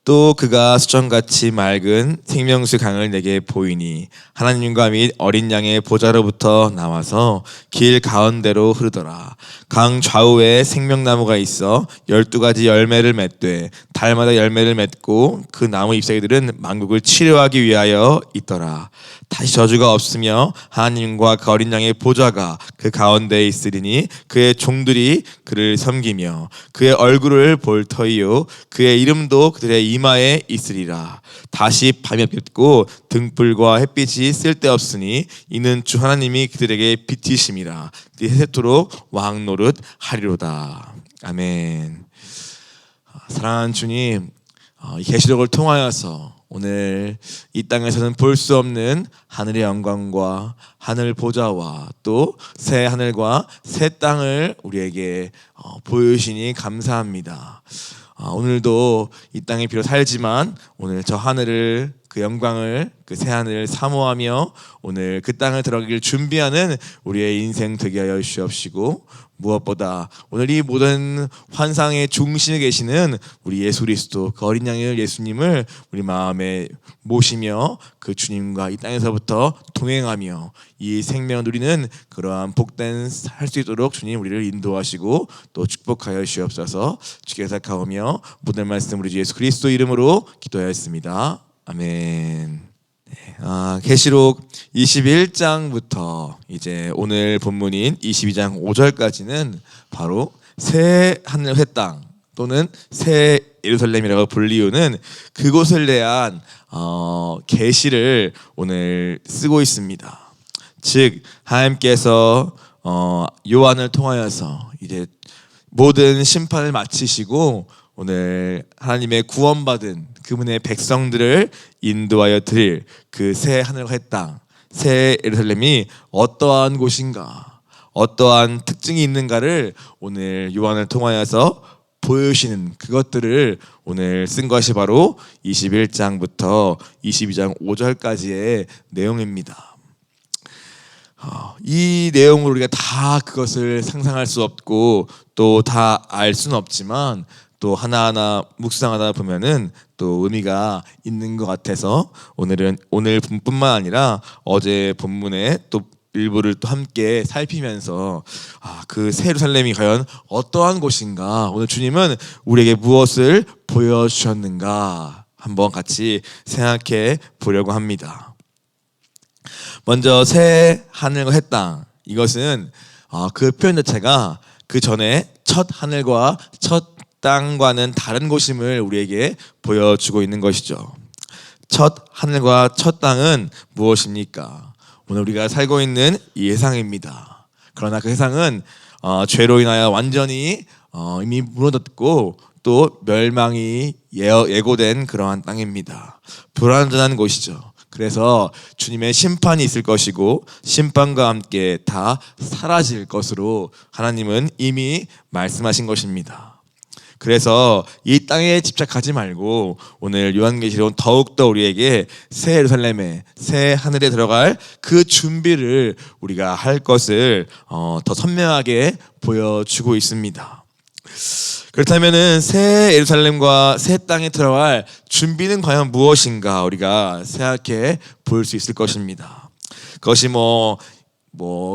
또 그가 수정같이 맑은 생명수 강을 내게 보이니 하나님과 및 어린 양의 보좌로부터 나와서 길 가운데로 흐르더라. 강 좌우에 생명나무가 있어 12가지 열매를 맺되 달마다 열매를 맺고 그 나무 잎사귀들은 만국을 치료하기 위하여 있더라. 다시 저주가 없으며 하나님과 그 어린 양의 보좌가 그 가운데에 있으리니 그의 종들이 그를 섬기며 그의 얼굴을 볼 터이요 그의 이름도 그들의 이마에 있으리라. 다시 밤이 없겠고 등불과 햇빛이 쓸데없으니 이는 주 하나님이 그들에게 빛이심이라. 그들이 세세토록 왕 노릇 하리로다. 아멘. 사랑하는 주님, 이 계시록을 통하여서 오늘 이 땅에서는 볼 수 없는 하늘의 영광과 하늘 보좌와 또 새 하늘과 새 땅을 우리에게 보여주시니 감사합니다. 오늘도 이 땅에 비록 살지만 오늘 저 하늘을, 그 영광을, 그 새 하늘을 사모하며 오늘 그 땅을 들어가길 준비하는 우리의 인생 되게 하여 주시옵시고, 무엇보다 오늘 이 모든 환상의 중심에 계시는 우리 예수 그리스도, 그 어린 양의 예수님을 우리 마음에 모시며 그 주님과 이 땅에서부터 동행하며 이 생명을 누리는 그러한 복된 할 수 있도록 주님 우리를 인도하시고 또 축복하여 주시옵소서. 주께 사랑하며 모든 말씀 우리 주 예수 그리스도 이름으로 기도하였습니다. 아멘. 계시록 21장부터 이제 오늘 본문인 22장 5절까지는 바로 새 하늘 새 땅 또는 새 예루살렘이라고 불리우는 그곳을 대한 계시를 오늘 쓰고 있습니다. 즉 하나님께서 요한을 통하여서 이제 모든 심판을 마치시고 오늘 하나님의 구원받은 그분의 백성들을 인도하여 드릴 그 새 하늘과 새 땅, 새 예루살렘이 어떠한 곳인가, 어떠한 특징이 있는가를 오늘 요한을 통하여서 보여주시는 그것들을 오늘 쓴 것이 바로 21장부터 22장 5절까지의 내용입니다. 이 내용을 우리가 다 그것을 상상할 수 없고 또 다 알 수는 없지만 또 하나하나 묵상하다 보면은 또 의미가 있는 것 같아서 오늘 본뿐만 아니라 어제 본문에 또 일부를 또 함께 살피면서 그 새 예루살렘이 과연 어떠한 곳인가, 오늘 주님은 우리에게 무엇을 보여주셨는가 한번 같이 생각해 보려고 합니다. 먼저 새 하늘과 새 땅, 이것은 그 표현 자체가 그 전에 첫 하늘과 첫 땅과는 다른 곳임을 우리에게 보여주고 있는 것이죠. 첫 하늘과 첫 땅은 무엇입니까? 오늘 우리가 살고 있는 이 세상입니다. 그러나 그 세상은 죄로 인하여 완전히 이미 무너졌고 또 멸망이 예고된 그러한 땅입니다. 불완전한 곳이죠. 그래서 주님의 심판이 있을 것이고 심판과 함께 다 사라질 것으로 하나님은 이미 말씀하신 것입니다. 그래서 이 땅에 집착하지 말고 오늘 요한계시록은 더욱더 우리에게 새 예루살렘에, 새 하늘에 들어갈 그 준비를 우리가 할 것을 더 선명하게 보여주고 있습니다. 그렇다면은 새 예루살렘과 새 땅에 들어갈 준비는 과연 무엇인가 우리가 생각해 볼 수 있을 것입니다. 그것이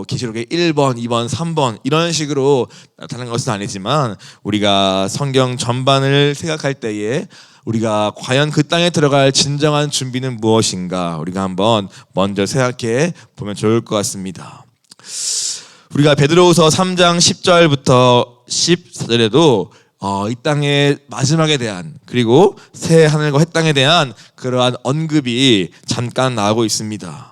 계시록의 1번, 2번, 3번 이런 식으로 나타나는 것은 아니지만 우리가 성경 전반을 생각할 때에 우리가 과연 그 땅에 들어갈 진정한 준비는 무엇인가 우리가 한번 먼저 생각해 보면 좋을 것 같습니다. 우리가 베드로후서 3장 10절부터 14절에도 이 땅의 마지막에 대한, 그리고 새 하늘과 새 땅에 대한 그러한 언급이 잠깐 나오고 있습니다.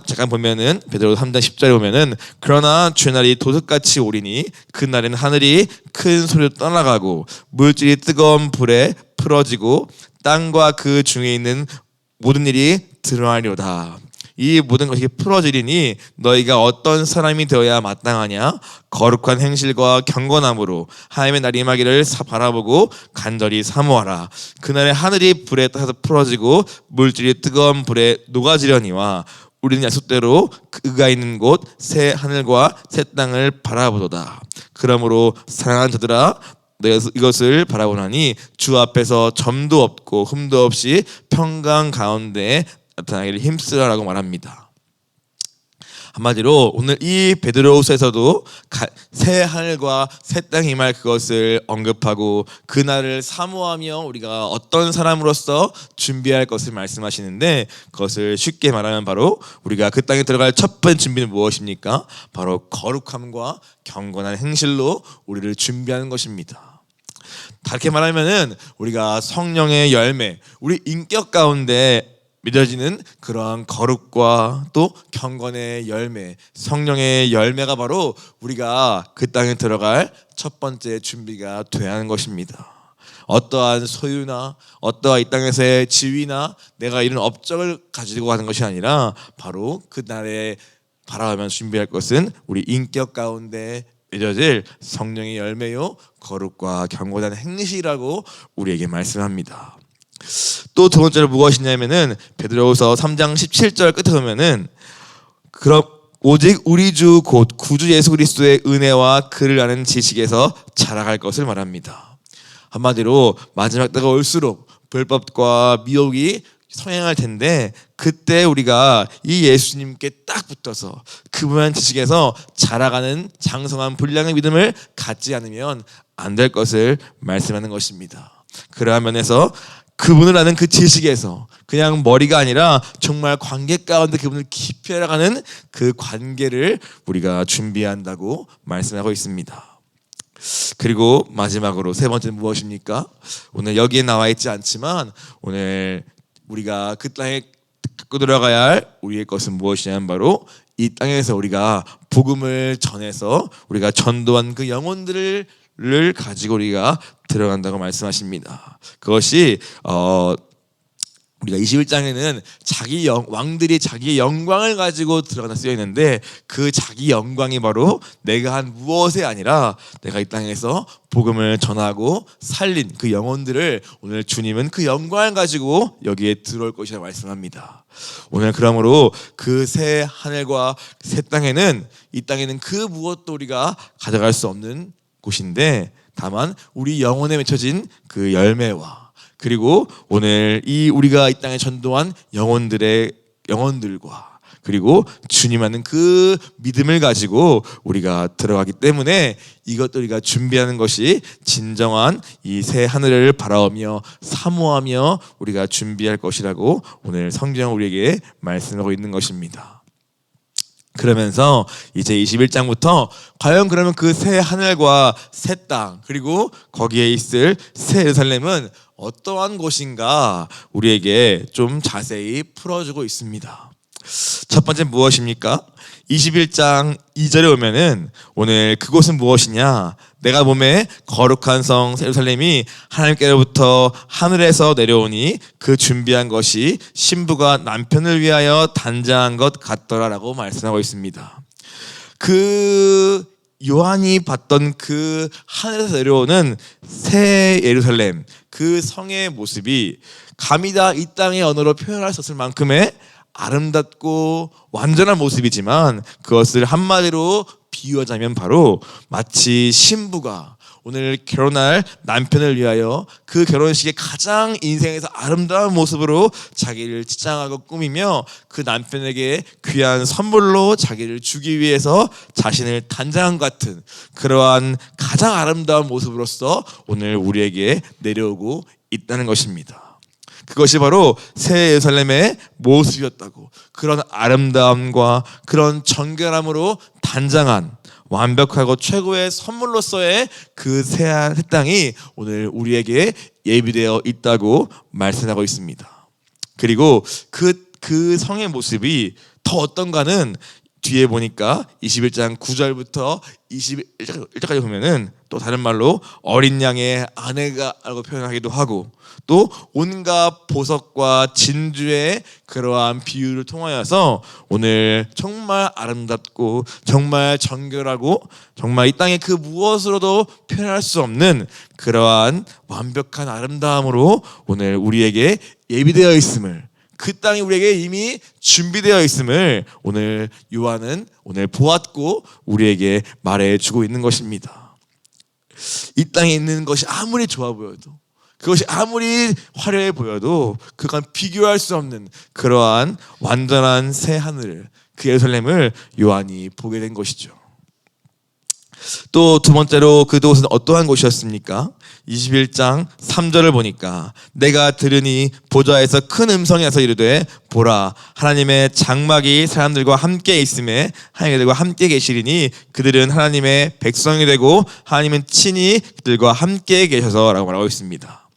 잠깐 보면은 베드로후서 3장 10절에 보면은 그러나 주의 날이 도둑같이 오리니 그날에는 하늘이 큰 소리로 떠나가고 물질이 뜨거운 불에 풀어지고 땅과 그 중에 있는 모든 일이 드러나리로다. 이 모든 것이 풀어지리니 너희가 어떤 사람이 되어야 마땅하냐? 거룩한 행실과 경건함으로 하나님의 날이 임하기를 바라보고 간절히 사모하라. 그날에 하늘이 불에 타서 풀어지고 물질이 뜨거운 불에 녹아지려니와 우리는 약속대로 그가 있는 곳 새 하늘과 새 땅을 바라보도다. 그러므로 사랑하는 자들아 이것을 바라보나니 주 앞에서 점도 없고 흠도 없이 평강 가운데 나타나기를 힘쓰라라고 말합니다. 한마디로 오늘 이 베드로후서에서도 새 하늘과 새 땅이 임할 그것을 언급하고 그날을 사모하며 우리가 어떤 사람으로서 준비할 것을 말씀하시는데, 그것을 쉽게 말하면 바로 우리가 그 땅에 들어갈 첫 번째 준비는 무엇입니까? 바로 거룩함과 경건한 행실로 우리를 준비하는 것입니다. 다르게 말하면은 우리가 성령의 열매, 우리 인격 가운데 맺어지는 그러한 거룩과 또 경건의 열매, 성령의 열매가 바로 우리가 그 땅에 들어갈 첫 번째 준비가 돼야 하는 것입니다. 어떠한 소유나 어떠한 이 땅에서의 지위나 내가 이런 업적을 가지고 가는 것이 아니라 바로 그날에 바라보면 준비할 것은 우리 인격 가운데 맺어질 성령의 열매요 거룩과 경건한 행실이라고 우리에게 말씀합니다. 또 두 번째로 무엇이냐면은 베드로후서 3장 17절 끝에 보면은 그럼 오직 우리 주 곧 구주 예수 그리스도의 은혜와 그를 아는 지식에서 자라갈 것을 말합니다. 한마디로 마지막 때가 올수록 불법과 미혹이 성행할 텐데, 그때 우리가 이 예수님께 딱 붙어서 그분의 지식에서 자라가는 장성한 분량의 믿음을 갖지 않으면 안 될 것을 말씀하는 것입니다. 그러한 면에서 그분을 아는 그 지식에서 그냥 머리가 아니라 정말 관계 가운데 그분을 깊이 알아가는 그 관계를 우리가 준비한다고 말씀하고 있습니다. 그리고 마지막으로 세 번째는 무엇입니까? 오늘 여기에 나와 있지 않지만 오늘 우리가 그 땅에 갖고 들어가야 할 우리의 것은 무엇이냐면 바로 이 땅에서 우리가 복음을 전해서 우리가 전도한 그 영혼들을 가지고 우리가 들어간다고 말씀하십니다. 그것이 우리가 21장에는 왕들이 자기의 영광을 가지고 들어간다 쓰여 있는데, 그 자기 영광이 바로 내가 한 무엇이 아니라 내가 이 땅에서 복음을 전하고 살린 그 영혼들을 오늘 주님은 그 영광을 가지고 여기에 들어올 것이라고 말씀합니다. 오늘 그러므로 그 새 하늘과 새 땅에는, 이 땅에는 그 무엇도 우리가 가져갈 수 없는 곳인데, 다만 우리 영혼에 맺혀진 그 열매와 그리고 오늘 이 우리가 이 땅에 전도한 영혼들과 그리고 주님 하는 그 믿음을 가지고 우리가 들어가기 때문에 이것도 우리가 준비하는 것이 진정한 이 새 하늘을 바라보며 사모하며 우리가 준비할 것이라고 오늘 성경은 우리에게 말씀하고 있는 것입니다. 그러면서 이제 21장부터 과연 그러면 그 새 하늘과 새 땅 그리고 거기에 있을 새 예루살렘은 어떠한 곳인가 우리에게 좀 자세히 풀어주고 있습니다. 첫 번째 무엇입니까? 21장 2절에 오면은 오늘 그곳은 무엇이냐? 내가 보매 거룩한 성 예루살렘이 하나님께로부터 하늘에서 내려오니 그 준비한 것이 신부가 남편을 위하여 단장한 것 같더라라고 말씀하고 있습니다. 그 요한이 봤던 그 하늘에서 내려오는 새 예루살렘, 그 성의 모습이 감히 다 이 땅의 언어로 표현할 수 없을 만큼의 아름답고 완전한 모습이지만, 그것을 한마디로 비유하자면 바로 마치 신부가 오늘 결혼할 남편을 위하여 그 결혼식의 가장 인생에서 아름다운 모습으로 자기를 치장하고 꾸미며 그 남편에게 귀한 선물로 자기를 주기 위해서 자신을 단장한 것 같은 그러한 가장 아름다운 모습으로서 오늘 우리에게 내려오고 있다는 것입니다. 그것이 바로 새 예루살렘의 모습이었다고, 그런 아름다움과 그런 정결함으로 단장한 완벽하고 최고의 선물로서의 그 새 땅이 오늘 우리에게 예비되어 있다고 말씀하고 있습니다. 그리고 그 성의 모습이 더 어떤가는 뒤에 보니까 21장 9절부터 21절까지 보면은 또 다른 말로 어린 양의 아내가라고 표현하기도 하고, 또 온갖 보석과 진주의 그러한 비유를 통하여서 오늘 정말 아름답고 정말 정결하고 정말 이 땅의 그 무엇으로도 표현할 수 없는 그러한 완벽한 아름다움으로 오늘 우리에게 예비되어 있음을, 그 땅이 우리에게 이미 준비되어 있음을 오늘 요한은 오늘 보았고 우리에게 말해주고 있는 것입니다. 이 땅에 있는 것이 아무리 좋아 보여도, 그것이 아무리 화려해 보여도 그건 비교할 수 없는 그러한 완전한 새 하늘을, 그 예루살렘을 요한이 보게 된 것이죠. 또 두 번째로 그곳은 어떠한 곳이었습니까? 21장 3절을 보니까 내가 들으니 보좌에서 큰 음성이 나서 이르되 보라 하나님의 장막이 사람들과 함께 있음에 하나님들과 함께 계시리니 그들은 하나님의 백성이 되고 하나님은 친히 그들과 함께 계셔서 라고 말하고 있습니다.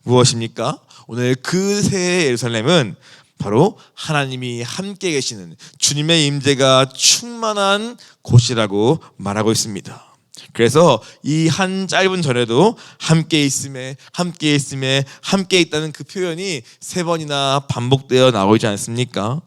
무엇입니까? 오늘 그 새 예루살렘은 바로 하나님이 함께 계시는 주님의 임재가 충만한 곳이라고 말하고 있습니다. 그래서 이 한 짧은 절에도 함께 있음에 함께 있음에 함께 있다는 그 표현이 3번이나 반복되어 나오지 않습니까?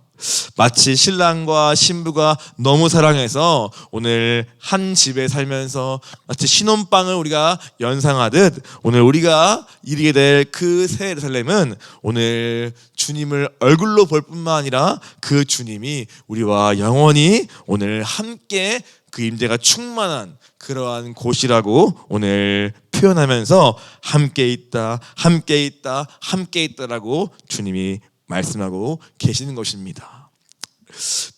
마치 신랑과 신부가 너무 사랑해서 오늘 한 집에 살면서 마치 신혼방을 우리가 연상하듯 오늘 우리가 이르게 될 그 새 예루살렘은 오늘 주님을 얼굴로 볼 뿐만 아니라 그 주님이 우리와 영원히 오늘 함께 그 임재가 충만한 그러한 곳이라고 오늘 표현하면서 함께 있다, 함께 있다, 함께 있다라고 주님이 말씀하고 계시는 것입니다.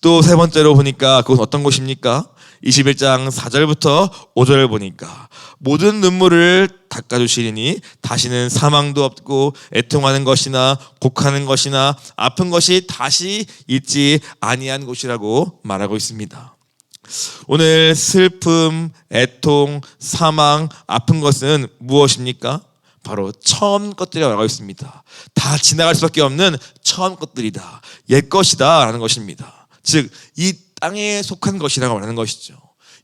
또 세 번째로 보니까 그것은 어떤 곳입니까? 21장 4절부터 5절을 보니까 모든 눈물을 닦아주시리니 다시는 사망도 없고 애통하는 것이나 곡하는 것이나 아픈 것이 다시 있지 아니한 곳이라고 말하고 있습니다. 오늘 슬픔, 애통, 사망, 아픈 것은 무엇입니까? 바로 처음 것들이라고 말하고 있습니다. 다 지나갈 수밖에 없는 처음 것들이다. 옛 것이다 라는 것입니다. 즉 이 땅에 속한 것이라고 말하는 것이죠.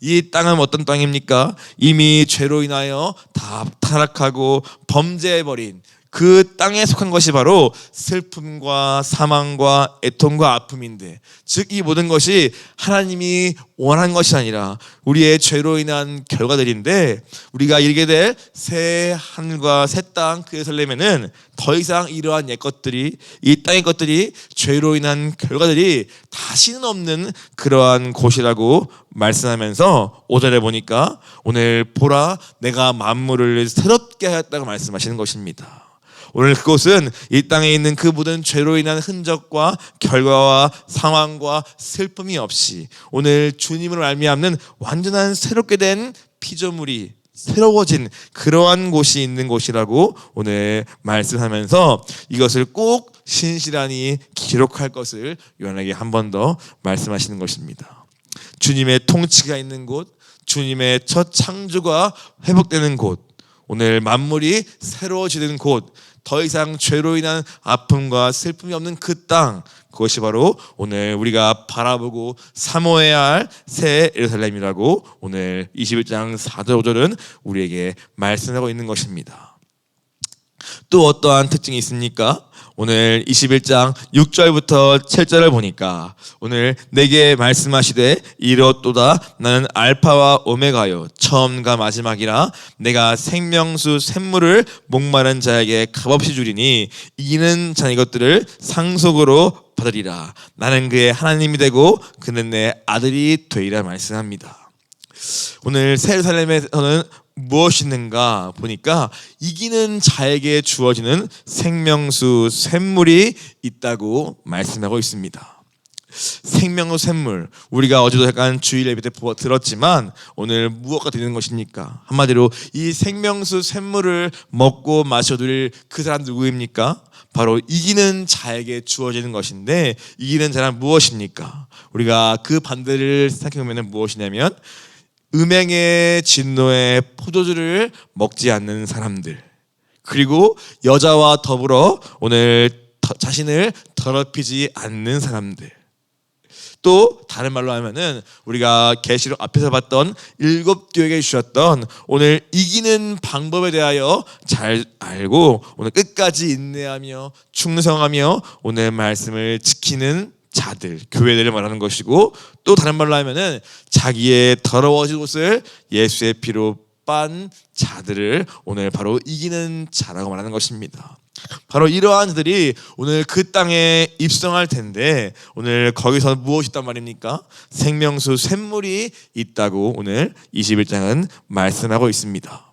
이 땅은 어떤 땅입니까? 이미 죄로 인하여 다 타락하고 범죄해버린 그 땅에 속한 것이 바로 슬픔과 사망과 애통과 아픔인데, 즉 이 모든 것이 하나님이 원한 것이 아니라 우리의 죄로 인한 결과들인데, 우리가 이르게 될 새 하늘과 새 땅 그 예루살렘에는 더 이상 이러한 옛 것들이, 이 땅의 것들이, 죄로 인한 결과들이 다시는 없는 그러한 곳이라고 말씀하면서 5절에 보니까 오늘 보라 내가 만물을 새롭게 하였다고 말씀하시는 것입니다. 오늘 그곳은 이 땅에 있는 그 모든 죄로 인한 흔적과 결과와 상황과 슬픔이 없이 오늘 주님으로 말미암는 완전한 새롭게 된 피조물이 새로워진 그러한 곳이 있는 곳이라고 오늘 말씀하면서 이것을 꼭 신실하니 기록할 것을 요한에게 한 번 더 말씀하시는 것입니다. 주님의 통치가 있는 곳, 주님의 첫 창조가 회복되는 곳, 오늘 만물이 새로워지는 곳, 더 이상 죄로 인한 아픔과 슬픔이 없는 그 땅, 그것이 바로 오늘 우리가 바라보고 사모해야 할 새 예루살렘이라고 오늘 21장 4절 5절은 우리에게 말씀하고 있는 것입니다. 또 어떠한 특징이 있습니까? 오늘 21장 6절부터 7절을 보니까 오늘 내게 말씀하시되 이렇도다 나는 알파와 오메가요 처음과 마지막이라 내가 생명수 샘물을 목마른 자에게 값없이 주리니 이기는 자 이것들을 상속으로 받으리라. 나는 그의 하나님이 되고 그는 내 아들이 되리라 말씀합니다. 오늘 새 예루살렘에서는 무엇이 있는가 보니까 이기는 자에게 주어지는 생명수 샘물이 있다고 말씀하고 있습니다. 생명수 샘물, 우리가 어제도 약간 주일 예배 때 들었지만 오늘 무엇가 되는 것입니까? 한마디로 이 생명수 샘물을 먹고 마셔 누릴 그 사람 누구입니까? 바로 이기는 자에게 주어지는 것인데, 이기는 자란 무엇입니까? 우리가 그 반대를 생각해보면 무엇이냐면 음행의 진노의 포도주를 먹지 않는 사람들, 그리고 여자와 더불어 오늘 자신을 더럽히지 않는 사람들, 또 다른 말로 하면은 우리가 계시록 앞에서 봤던 7교회에 주셨던 오늘 이기는 방법에 대하여 잘 알고 오늘 끝까지 인내하며 충성하며 오늘 말씀을 지키는 자들, 교회들을 말하는 것이고, 또 다른 말로 하면은 자기의 더러워진 옷을 예수의 피로 빤 자들을 오늘 바로 이기는 자라고 말하는 것입니다. 바로 이러한 자들이 오늘 그 땅에 입성할 텐데, 오늘 거기서 무엇이 있단 말입니까? 생명수 샘물이 있다고 오늘 21장은 말씀하고 있습니다.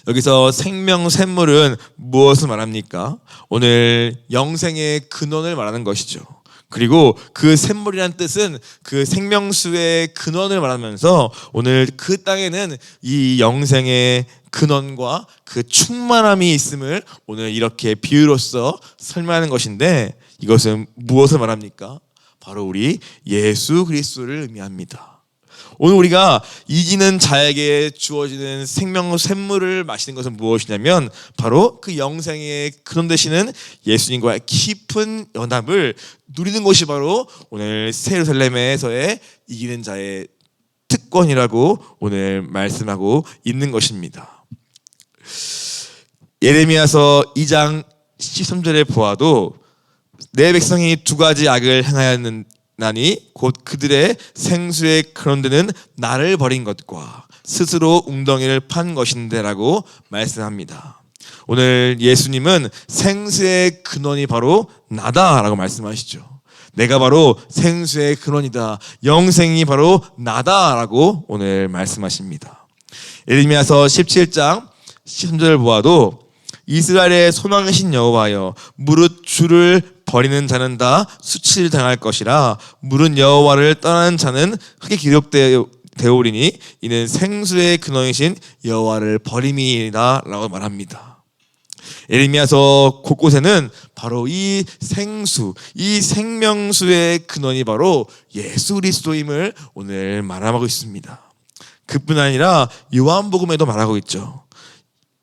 여기서 생명 샘물은 무엇을 말합니까? 오늘 영생의 근원을 말하는 것이죠. 그리고 그 샘물이란 뜻은 그 생명수의 근원을 말하면서 오늘 그 땅에는 이 영생의 근원과 그 충만함이 있음을 오늘 이렇게 비유로서 설명하는 것인데, 이것은 무엇을 말합니까? 바로 우리 예수 그리스도를 의미합니다. 오늘 우리가 이기는 자에게 주어지는 생명 샘물을 마시는 것은 무엇이냐면 바로 그 영생의 근원 되시는 예수님과의 깊은 연합을 누리는 것이 바로 오늘 새 예루살렘에서의 이기는 자의 특권이라고 오늘 말씀하고 있는 것입니다. 예레미야서 2장 13절에 보아도 내 백성이 두 가지 악을 행하였나니 곧 그들의 생수의 근원되는 나를 버린 것과 스스로 웅덩이를 판 것인데 라고 말씀합니다. 오늘 예수님은 생수의 근원이 바로 나다라고 말씀하시죠. 내가 바로 생수의 근원이다, 영생이 바로 나다라고 오늘 말씀하십니다. 예레미야서 17장 13절을 보아도 이스라엘의 소망이신 여호와여, 무릇 주를 버리는 자는 다 수치를 당할 것이라. 무릇 여호와를 떠나는 자는 흙에 기록되오리니 이는 생수의 근원이신 여호와를 버림이라 라고 말합니다. 예레미야서 곳곳에는 바로 이 생수, 이 생명수의 근원이 바로 예수 그리스도임을 오늘 말하고 있습니다. 그뿐 아니라 요한복음에도 말하고 있죠.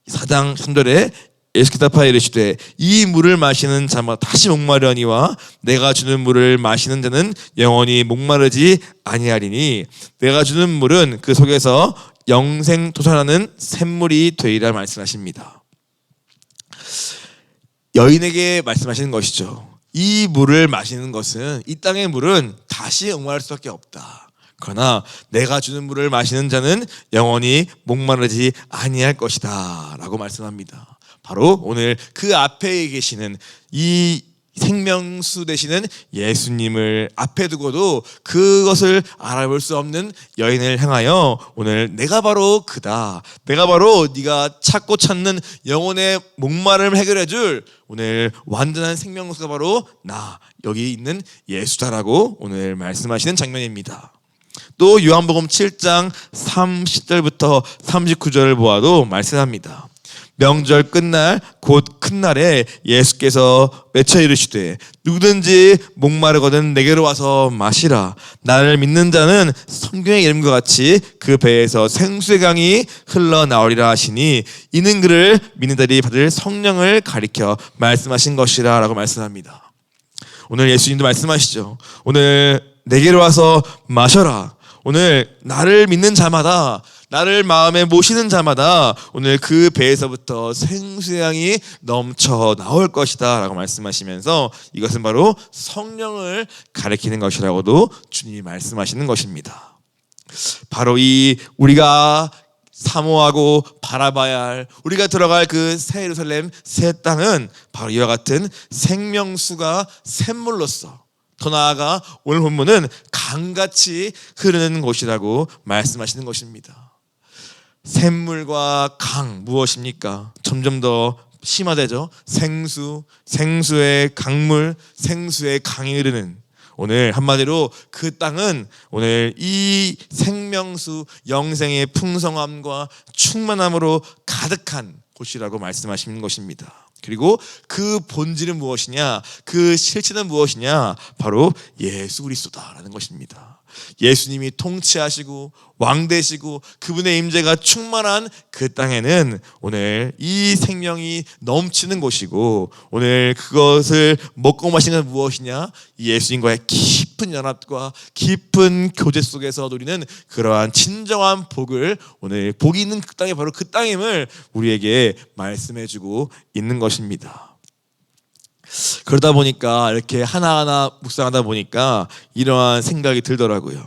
4장 3절에 예수께서 대답하여 이르시되 이 물을 마시는 자마다 다시 목마르니와 내가 주는 물을 마시는 자는 영원히 목마르지 아니하리니 내가 주는 물은 그 속에서 영생 도전하는 샘물이 되리라 말씀하십니다. 여인에게 말씀하시는 것이죠. 이 물을 마시는 것은, 이 땅의 물은 다시 목마를 수밖에 없다. 그러나 내가 주는 물을 마시는 자는 영원히 목마르지 아니할 것이다 라고 말씀합니다. 바로 오늘 그 앞에 계시는 이 생명수 되시는 예수님을 앞에 두고도 그것을 알아볼 수 없는 여인을 향하여 오늘 내가 바로 그다, 내가 바로 네가 찾고 찾는 영혼의 목마름을 해결해 줄 오늘 완전한 생명수가 바로 나, 여기 있는 예수다라고 오늘 말씀하시는 장면입니다. 또 요한복음 7장 30절부터 39절을 보아도 말씀합니다. 명절 끝날 곧 큰 날에 예수께서 외쳐 이르시되 누구든지 목마르거든 내게로 와서 마시라. 나를 믿는 자는 성경의 이름과 같이 그 배에서 생수의 강이 흘러나오리라 하시니 이는 그를 믿는 자들이 받을 성령을 가리켜 말씀하신 것이라 라고 말씀합니다. 오늘 예수님도 말씀하시죠. 오늘 내게로 와서 마셔라. 오늘 나를 믿는 자마다, 나를 마음에 모시는 자마다 오늘 그 배에서부터 생수의 양이 넘쳐 나올 것이다 라고 말씀하시면서 이것은 바로 성령을 가리키는 것이라고도 주님이 말씀하시는 것입니다. 바로 이 우리가 사모하고 바라봐야 할, 우리가 들어갈 그 새 예루살렘 새 땅은 바로 이와 같은 생명수가 샘물로서, 더 나아가 오늘 본문은 강같이 흐르는 곳이라고 말씀하시는 것입니다. 샘물과 강 무엇입니까? 점점 더 심화되죠. 생수, 생수의 강물, 생수의 강이 흐르는, 오늘 한마디로 그 땅은 오늘 이 생명수 영생의 풍성함과 충만함으로 가득한 곳이라고 말씀하시는 것입니다. 그리고 그 본질은 무엇이냐, 그 실체는 무엇이냐, 바로 예수 그리스도다라는 것입니다. 예수님이 통치하시고 왕 되시고 그분의 임재가 충만한 그 땅에는 오늘 이 생명이 넘치는 곳이고, 오늘 그것을 먹고 마시는 건 무엇이냐, 예수님과의 깊은 연합과 깊은 교제 속에서 누리는 그러한 진정한 복을, 오늘 복이 있는 그 땅이 바로 그 땅임을 우리에게 말씀해주고 있는 것입니다. 그러다 보니까 이렇게 하나하나 묵상하다 보니까 이러한 생각이 들더라고요.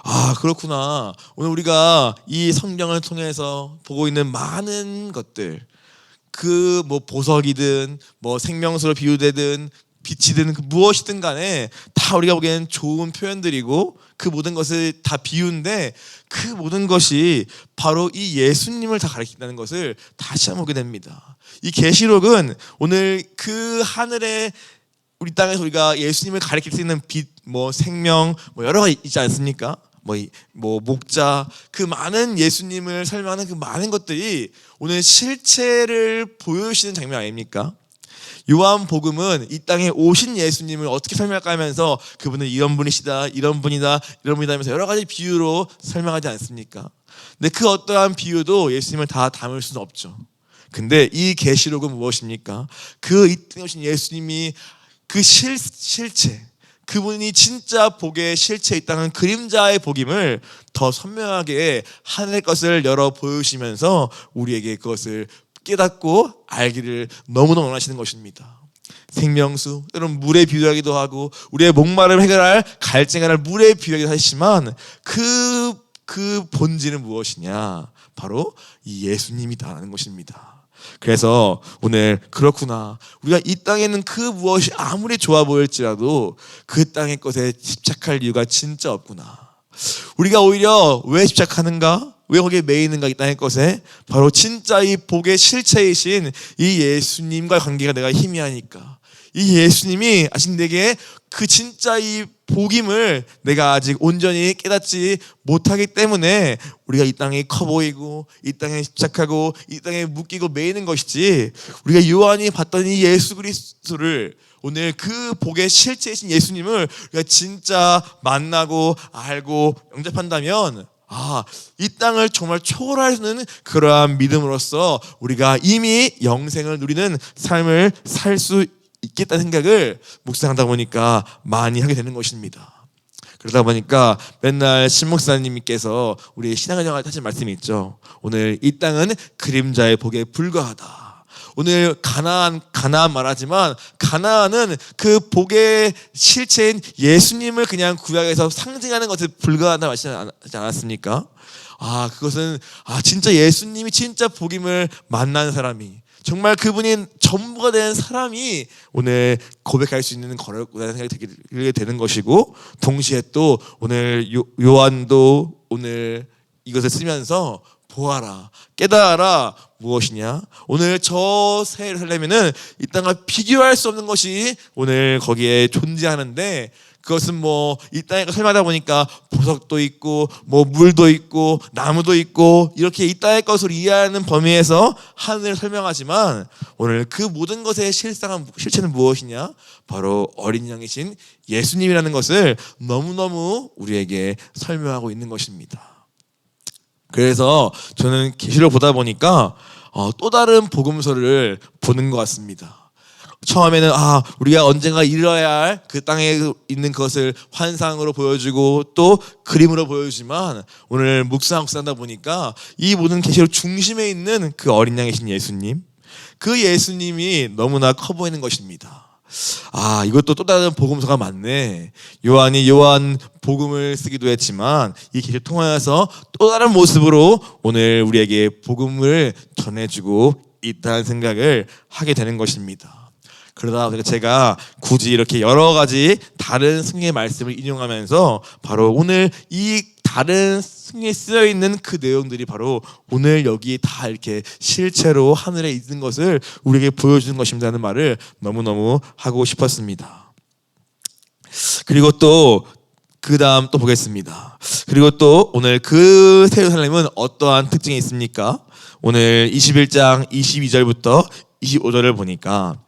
아, 그렇구나. 오늘 우리가 이 성경을 통해서 보고 있는 많은 것들, 그 뭐 보석이든 뭐 생명수로 비유되든 빛이든 그 무엇이든 간에 다 우리가 보기에는 좋은 표현들이고 그 모든 것을 다 비유인데 그 모든 것이 바로 이 예수님을 다 가리킨다는 것을 다시 한번 보게 됩니다. 이 계시록은 오늘 그 하늘에 우리 땅에서 우리가 예수님을 가리킬 수 있는 빛, 생명, 여러 가지 있지 않습니까? 목자, 그 많은 예수님을 설명하는 그 많은 것들이 오늘 실체를 보여주시는 장면 아닙니까? 요한복음은 이 땅에 오신 예수님을 어떻게 설명할까 하면서 그분은 이런 분이시다, 이런 분이다, 이런 분이다 하면서 여러 가지 비유로 설명하지 않습니까? 근데 그 어떠한 비유도 예수님을 다 담을 수는 없죠. 근데 이 계시록은 무엇입니까? 그 이 땅에 오신 예수님이 그 실체, 그분이 진짜 복의 실체, 이 땅은 그림자의 복임을 더 선명하게 하늘의 것을 열어 보여주시면서 우리에게 그것을 깨닫고 알기를 너무너무 원하시는 것입니다. 생명수, 때로는 물에 비유하기도 하고 우리의 목마름을 해결할 갈증을 물에 비유하기도 하시지만 그 본질은 무엇이냐? 바로 이 예수님이다라는 것입니다. 그래서 오늘 그렇구나, 우리가 이 땅에 있는 그 무엇이 아무리 좋아 보일지라도 그 땅의 것에 집착할 이유가 진짜 없구나. 우리가 오히려 왜 집착하는가? 왜 거기에 매이는가? 이 땅의 것에 바로 진짜 이 복의 실체이신 이 예수님과 관계가 내가 희미하니까, 이 예수님이 아직 내게 그 진짜 이 복임을 내가 아직 온전히 깨닫지 못하기 때문에 우리가 이 땅이 커 보이고 이 땅에 집착하고 이 땅에 묶이고 매이는 것이지, 우리가 요한이 봤던 이 예수 그리스도를, 오늘 그 복의 실체이신 예수님을 우리가 진짜 만나고 알고 영접한다면 이 땅을 정말 초월할 수 있는 그러한 믿음으로써 우리가 이미 영생을 누리는 삶을 살 수 있겠다는 생각을 묵상하다 보니까 많이 하게 되는 것입니다. 그러다 보니까 맨날 신 목사님께서 우리 신앙을 하신 말씀이 있죠. 오늘 이 땅은 그림자의 복에 불과하다. 오늘 가나안 말하지만 가나안은 그 복의 실체인 예수님을 그냥 구약에서 상징하는 것에 불과하다 하지 않았습니까? 그것은 진짜 예수님이 진짜 복임을 만난 사람이, 정말 그분이 전부가 된 사람이 오늘 고백할 수 있는 거라는 생각이 들게 되는 것이고, 동시에 또 오늘 요한도 오늘 이것을 쓰면서 보아라, 깨달아라, 무엇이냐? 오늘 저 새를 살려면은 이 땅과 비교할 수 없는 것이 오늘 거기에 존재하는데, 그것은 이 땅에 설명하다 보니까 보석도 있고 물도 있고 나무도 있고 이렇게 이 땅의 것을 이해하는 범위에서 하늘을 설명하지만, 오늘 그 모든 것의 실체는 무엇이냐? 바로 어린 양이신 예수님이라는 것을 너무너무 우리에게 설명하고 있는 것입니다. 그래서 저는 계시록 보다 보니까 또 다른 복음서를 보는 것 같습니다. 처음에는 우리가 언젠가 이뤄야 할 그 땅에 있는 것을 환상으로 보여주고 또 그림으로 보여주지만, 오늘 묵상하다 보니까 이 모든 계시록 중심에 있는 그 어린 양이신 예수님, 그 예수님이 너무나 커 보이는 것입니다. 이것도 또 다른 복음서가 많네. 요한이 요한 복음을 쓰기도 했지만 이 계시를 통하여서 또 다른 모습으로 오늘 우리에게 복음을 전해주고 있다는 생각을 하게 되는 것입니다. 그러다 제가 굳이 이렇게 여러 가지 다른 승리의 말씀을 인용하면서 바로 오늘 이 다른 승리에 쓰여 있는 그 내용들이 바로 오늘 여기 다 이렇게 실체로 하늘에 있는 것을 우리에게 보여주는 것입니다는 말을 너무너무 하고 싶었습니다. 그리고 또 그 다음 또 보겠습니다. 그리고 또 오늘 그 새 예루살렘은 어떠한 특징이 있습니까? 오늘 21장 22절부터 25절을 보니까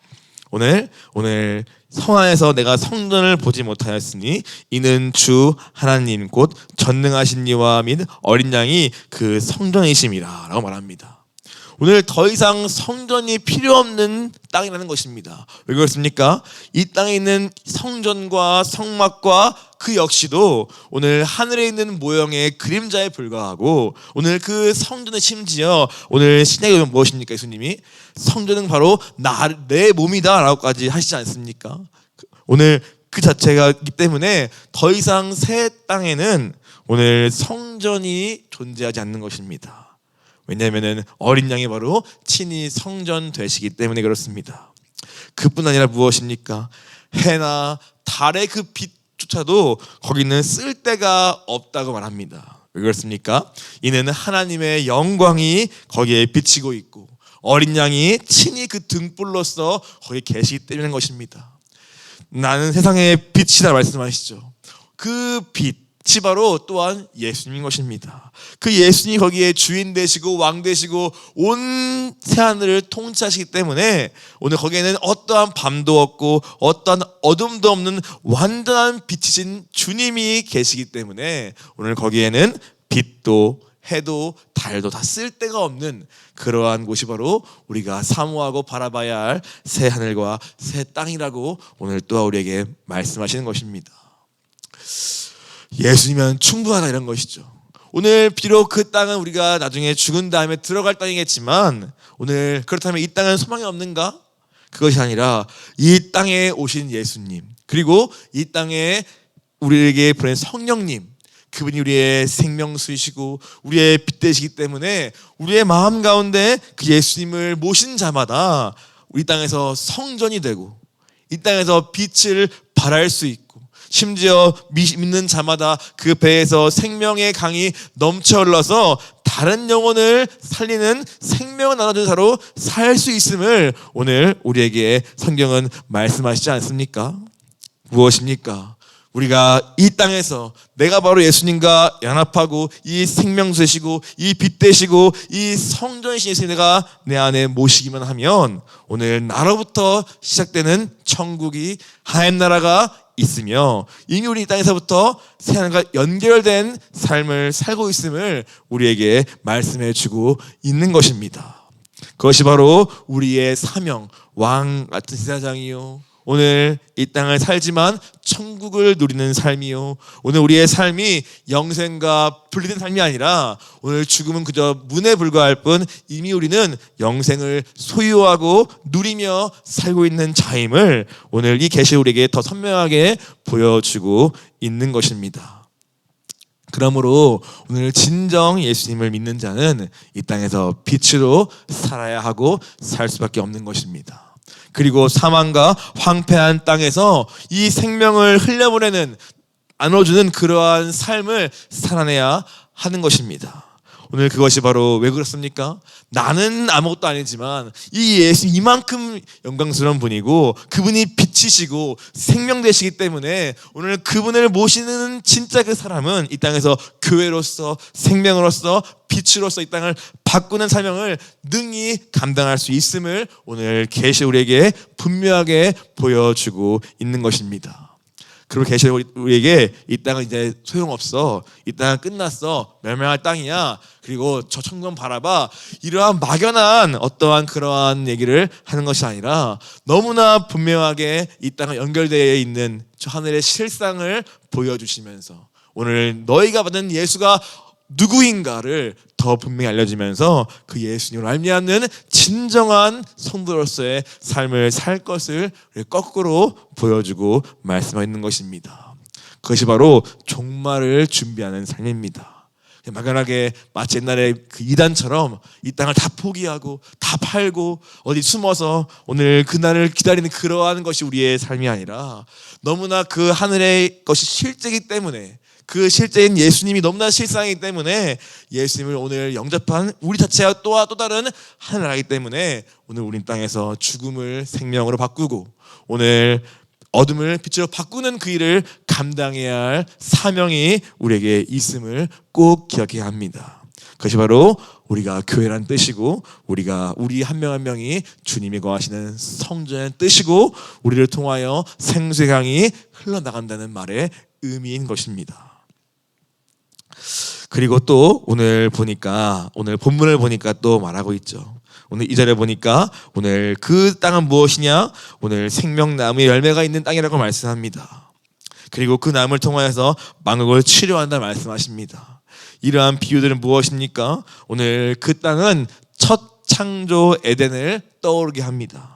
오늘 성 안에서 내가 성전을 보지 못하였으니 이는 주 하나님 곧 전능하신 이와 및 어린 양이 그 성전이심이라 라고 말합니다. 오늘 더 이상 성전이 필요 없는 땅이라는 것입니다. 왜 그렇습니까? 이 땅에 있는 성전과 성막과 그 역시도 오늘 하늘에 있는 모형의 그림자에 불과하고, 오늘 그 성전은 심지어 오늘 신약에 무엇입니까? 예수님이 성전은 바로 내 몸이다 라고까지 하시지 않습니까? 오늘 그 자체가 있기 때문에 더 이상 새 땅에는 오늘 성전이 존재하지 않는 것입니다. 왜냐하면 어린 양이 바로 친히 성전 되시기 때문에 그렇습니다. 그뿐 아니라 무엇입니까? 해나 달의 그 빛조차도 거기는 쓸데가 없다고 말합니다. 왜 그렇습니까? 이는 하나님의 영광이 거기에 비치고 있고 어린 양이 친히 그 등불로서 거기에 계시기 때문인 것입니다. 나는 세상의 빛이다 말씀하시죠. 그 빛이 바로 또한 예수님인 것입니다. 그 예수님이 거기에 주인 되시고 왕 되시고 온 세하늘을 통치하시기 때문에 오늘 거기에는 어떠한 밤도 없고 어떠한 어둠도 없는 완전한 빛이신 주님이 계시기 때문에 오늘 거기에는 빛도 해도 달도 다 쓸데가 없는 그러한 곳이 바로 우리가 사모하고 바라봐야 할 새 하늘과 새 땅이라고 오늘 또 우리에게 말씀하시는 것입니다. 예수님은 충분하다 이런 것이죠. 오늘 비록 그 땅은 우리가 나중에 죽은 다음에 들어갈 땅이겠지만 오늘 그렇다면 이 땅은 소망이 없는가? 그것이 아니라 이 땅에 오신 예수님 그리고 이 땅에 우리에게 보낸 성령님 그분이 우리의 생명수이시고 우리의 빛 되시기 때문에 우리의 마음 가운데 그 예수님을 모신 자마다 우리 땅에서 성전이 되고 이 땅에서 빛을 발할 수 있고 심지어 믿는 자마다 그 배에서 생명의 강이 넘쳐 흘러서 다른 영혼을 살리는 생명을 나눠주는 자로 살 수 있음을 오늘 우리에게 성경은 말씀하시지 않습니까? 무엇입니까? 우리가 이 땅에서 내가 바로 예수님과 연합하고 이 생명 되시고 이 빛 되시고 이 성전이신 예수님 내가 내 안에 모시기만 하면 오늘 나로부터 시작되는 천국이 하나님 나라가 있으며 이미 우리 이 땅에서부터 새하늘과 연결된 삶을 살고 있음을 우리에게 말씀해 주고 있는 것입니다. 그것이 바로 우리의 사명, 왕 같은 제사장이요 오늘 이 땅을 살지만 천국을 누리는 삶이요 오늘 우리의 삶이 영생과 분리된 삶이 아니라 오늘 죽음은 그저 문에 불과할 뿐 이미 우리는 영생을 소유하고 누리며 살고 있는 자임을 오늘 이 계시 우리에게 더 선명하게 보여주고 있는 것입니다. 그러므로 오늘 진정 예수님을 믿는 자는 이 땅에서 빛으로 살아야 하고 살 수밖에 없는 것입니다. 그리고 사망과 황폐한 땅에서 이 생명을 흘려보내는 나눠주는 그러한 삶을 살아내야 하는 것입니다. 오늘 그것이 바로 왜 그렇습니까? 나는 아무것도 아니지만 이 예수 이만큼 영광스러운 분이고 그분이 빛이시고 생명 되시기 때문에 오늘 그분을 모시는 진짜 그 사람은 이 땅에서 교회로서 생명으로서 빛으로서 이 땅을 바꾸는 사명을 능히 감당할 수 있음을 오늘 계시 우리에게 분명하게 보여주고 있는 것입니다. 그리고 계시 우리에게 이 땅은 이제 소용없어, 이 땅은 끝났어, 멸망할 땅이야, 그리고 저 천국 바라봐, 이러한 막연한 어떠한 그러한 얘기를 하는 것이 아니라 너무나 분명하게 이 땅과 연결되어 있는 저 하늘의 실상을 보여주시면서 오늘 너희가 받은 예수가 누구인가를 더 분명히 알려주면서 그 예수님을 알미하는 진정한 성도로서의 삶을 살 것을 거꾸로 보여주고 말씀하고 있는 것입니다. 그것이 바로 종말을 준비하는 삶입니다. 막연하게 마치 옛날에 그 이단처럼 이 땅을 다 포기하고 다 팔고 어디 숨어서 오늘 그날을 기다리는 그러한 것이 우리의 삶이 아니라 너무나 그 하늘의 것이 실제이기 때문에 그 실제인 예수님이 너무나 실상이기 때문에 예수님을 오늘 영접한 우리 자체가 또 다른 하늘나라이기 때문에 오늘 우리 땅에서 죽음을 생명으로 바꾸고 오늘 어둠을 빛으로 바꾸는 그 일을 감당해야 할 사명이 우리에게 있음을 꼭 기억해야 합니다. 그것이 바로 우리가 교회란 뜻이고 우리가 우리 한 명 한 명이 주님이 거하시는 성전의 뜻이고 우리를 통하여 생수의 강이 흘러나간다는 말의 의미인 것입니다. 그리고 또 오늘 본문을 보니까 또 말하고 있죠. 오늘 2절에 보니까 오늘 그 땅은 무엇이냐? 오늘 생명나무의 열매가 있는 땅이라고 말씀합니다. 그리고 그 나무를 통하여서 만국을 치료한다 말씀하십니다. 이러한 비유들은 무엇입니까? 오늘 그 땅은 첫 창조 에덴을 떠오르게 합니다.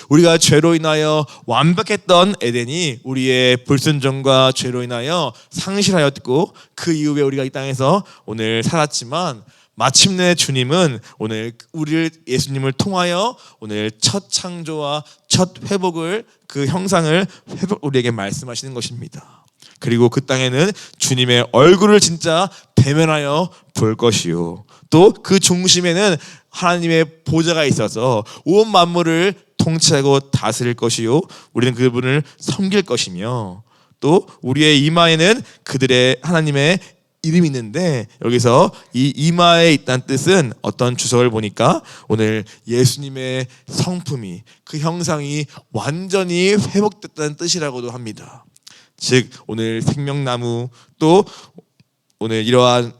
우리가 죄로 인하여 완벽했던 에덴이 우리의 불순종과 죄로 인하여 상실하였고 그 이후에 우리가 이 땅에서 오늘 살았지만 마침내 주님은 오늘 우리를 예수님을 통하여 오늘 첫 창조와 첫 첫 회복을 그 형상을 우리에게 말씀하시는 것입니다. 그리고 그 땅에는 주님의 얼굴을 진짜 대면하여 볼 것이요, 또 그 중심에는 하나님의 보좌가 있어서 온 만물을 통치하고 다스릴 것이요, 우리는 그분을 섬길 것이며, 또 우리의 이마에는 그들의 하나님의 이름이 있는데, 여기서 이 이마에 있다는 뜻은 어떤 주석을 보니까 오늘 예수님의 성품이, 그 형상이 완전히 회복됐다는 뜻이라고도 합니다. 즉 오늘 생명나무, 또 오늘 이러한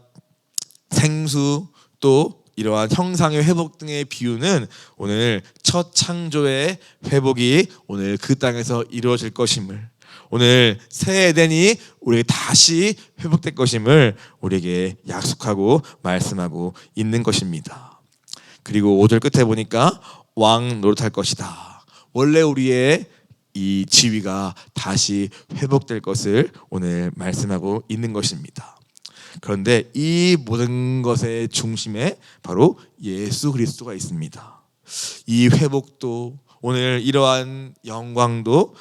생수, 또 이러한 형상의 회복 등의 비유는 오늘 첫 창조의 회복이 오늘 그 땅에서 이루어질 것임을, 오늘 새 에덴이 우리에게 다시 회복될 것임을 우리에게 약속하고 말씀하고 있는 것입니다. 그리고 5절 끝에 보니까 왕 노릇할 것이다. 원래 우리의 이 지위가 다시 회복될 것을 오늘 말씀하고 있는 것입니다. 그런데 이 모든 것의 중심에 바로 예수 그리스도가 있습니다. 이 회복도, 오늘 이러한 영광도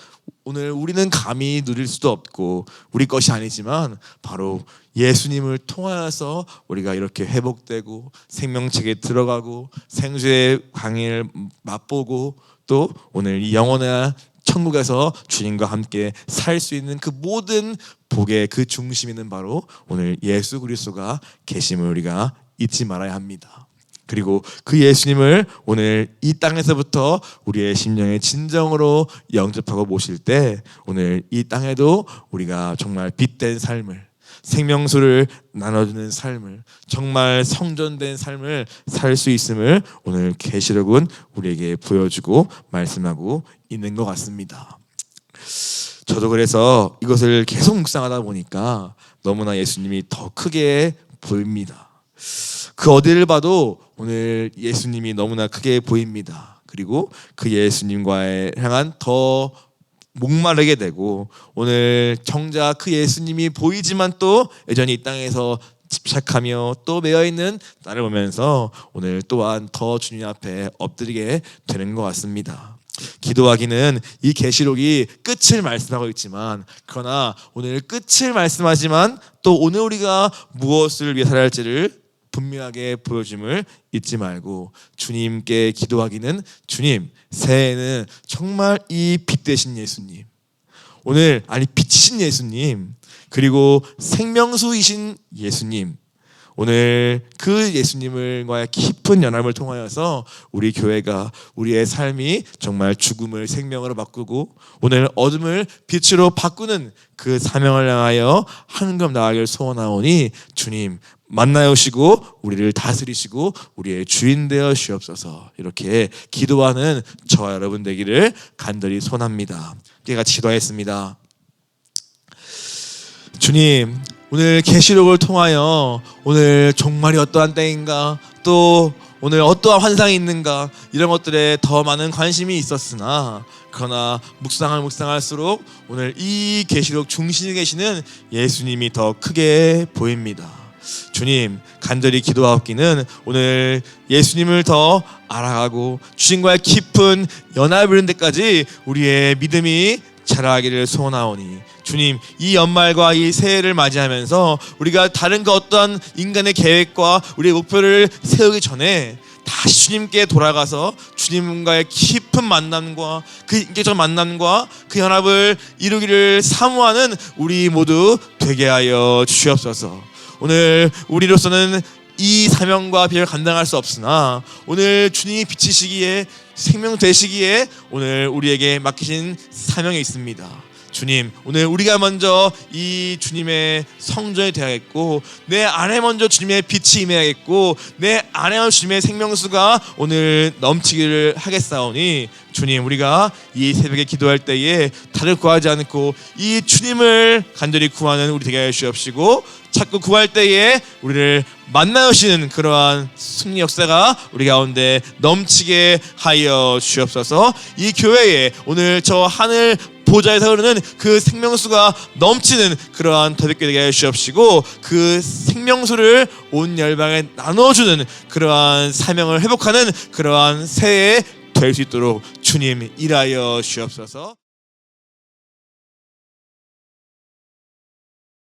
오늘 우리는 감히 누릴 수도 없고 우리 것이 아니지만 바로 예수님을 통하여서 우리가 이렇게 회복되고 생명책에 들어가고 생수의 강을 맛보고, 또 오늘 이 영원한 천국에서 주님과 함께 살 수 있는 그 모든 복의 그 중심에는 바로 오늘 예수 그리스도가 계심을 우리가 잊지 말아야 합니다. 그리고 그 예수님을 오늘 이 땅에서부터 우리의 심령의 진정으로 영접하고 모실 때 오늘 이 땅에도 우리가 정말 빛된 삶을, 생명수를 나눠주는 삶을, 정말 성전된 삶을 살 수 있음을 오늘 계시록은 우리에게 보여주고 말씀하고 있는 것 같습니다. 저도 그래서 이것을 계속 묵상하다 보니까 너무나 예수님이 더 크게 보입니다. 그 어디를 봐도 오늘 예수님이 너무나 크게 보입니다. 그리고 그 예수님과의 향한 더 목마르게 되고, 오늘 정작 그 예수님이 보이지만 또 여전히 이 땅에서 집착하며 또 매여있는 나를 보면서 오늘 또한 더 주님 앞에 엎드리게 되는 것 같습니다. 기도하기는 이 계시록이 끝을 말씀하고 있지만, 그러나 오늘 끝을 말씀하지만 또 오늘 우리가 무엇을 위해 살아야 할지를 분명하게 보여줌을 잊지 말고 주님께 기도하기는, 주님, 새해에는 정말 이 빛 되신 예수님, 오늘 빛이신 예수님, 그리고 생명수이신 예수님, 오늘 그 예수님과의 깊은 연합을 통하여서 우리 교회가, 우리의 삶이 정말 죽음을 생명으로 바꾸고 오늘 어둠을 빛으로 바꾸는 그 사명을 향하여 한 걸음 나아가길 소원하오니, 주님 만나여 오시고 우리를 다스리시고 우리의 주인 되어 주옵소서. 이렇게 기도하는 저와 여러분 되기를 간절히 소원합니다. 같이 기도하겠습니다. 주님, 오늘 계시록을 통하여 오늘 종말이 어떠한 때인가, 또 오늘 어떠한 환상이 있는가, 이런 것들에 더 많은 관심이 있었으나, 그러나 묵상할수록 오늘 이 계시록 중심에 계시는 예수님이 더 크게 보입니다. 주님, 간절히 기도하옵기는 오늘 예수님을 더 알아가고 주님과의 깊은 연합을 이루는 데까지 우리의 믿음이 자라기를 소원하오니, 주님, 이 연말과 이 새해를 맞이하면서 우리가 다른 그 어떤 인간의 계획과 우리의 목표를 세우기 전에 다시 주님께 돌아가서 주님과의 깊은 만남과 그 인격적 만남과 그 연합을 이루기를 사모하는 우리 모두 되게 하여 주시옵소서. 오늘 우리로서는 이 사명과 비전을 감당할 수 없으나 오늘 주님이 비치시기에, 생명 되시기에 오늘 우리에게 맡기신 사명이 있습니다. 주님, 오늘 우리가 먼저 이 주님의 성전이 되어야겠고, 내 안에 먼저 주님의 빛이 임해야겠고, 내 안에 주님의 생명수가 오늘 넘치기를 하겠사오니, 주님, 우리가 이 새벽에 기도할 때에 다를 구하지 않고 이 주님을 간절히 구하는 우리 되게 하여 주옵시고, 자꾸 구할 때에 우리를 만나시는 그러한 승리 역사가 우리 가운데 넘치게 하여 주옵소서. 이 교회에 오늘 저 하늘 보좌에서 흐르는 그 생명수가 넘치는 그러한 더럽게 되게 하여 주옵시고, 그 생명수를 온 열방에 나눠주는 그러한 사명을 회복하는 그러한 새해 될 수 있도록 주님 일하여 주옵소서.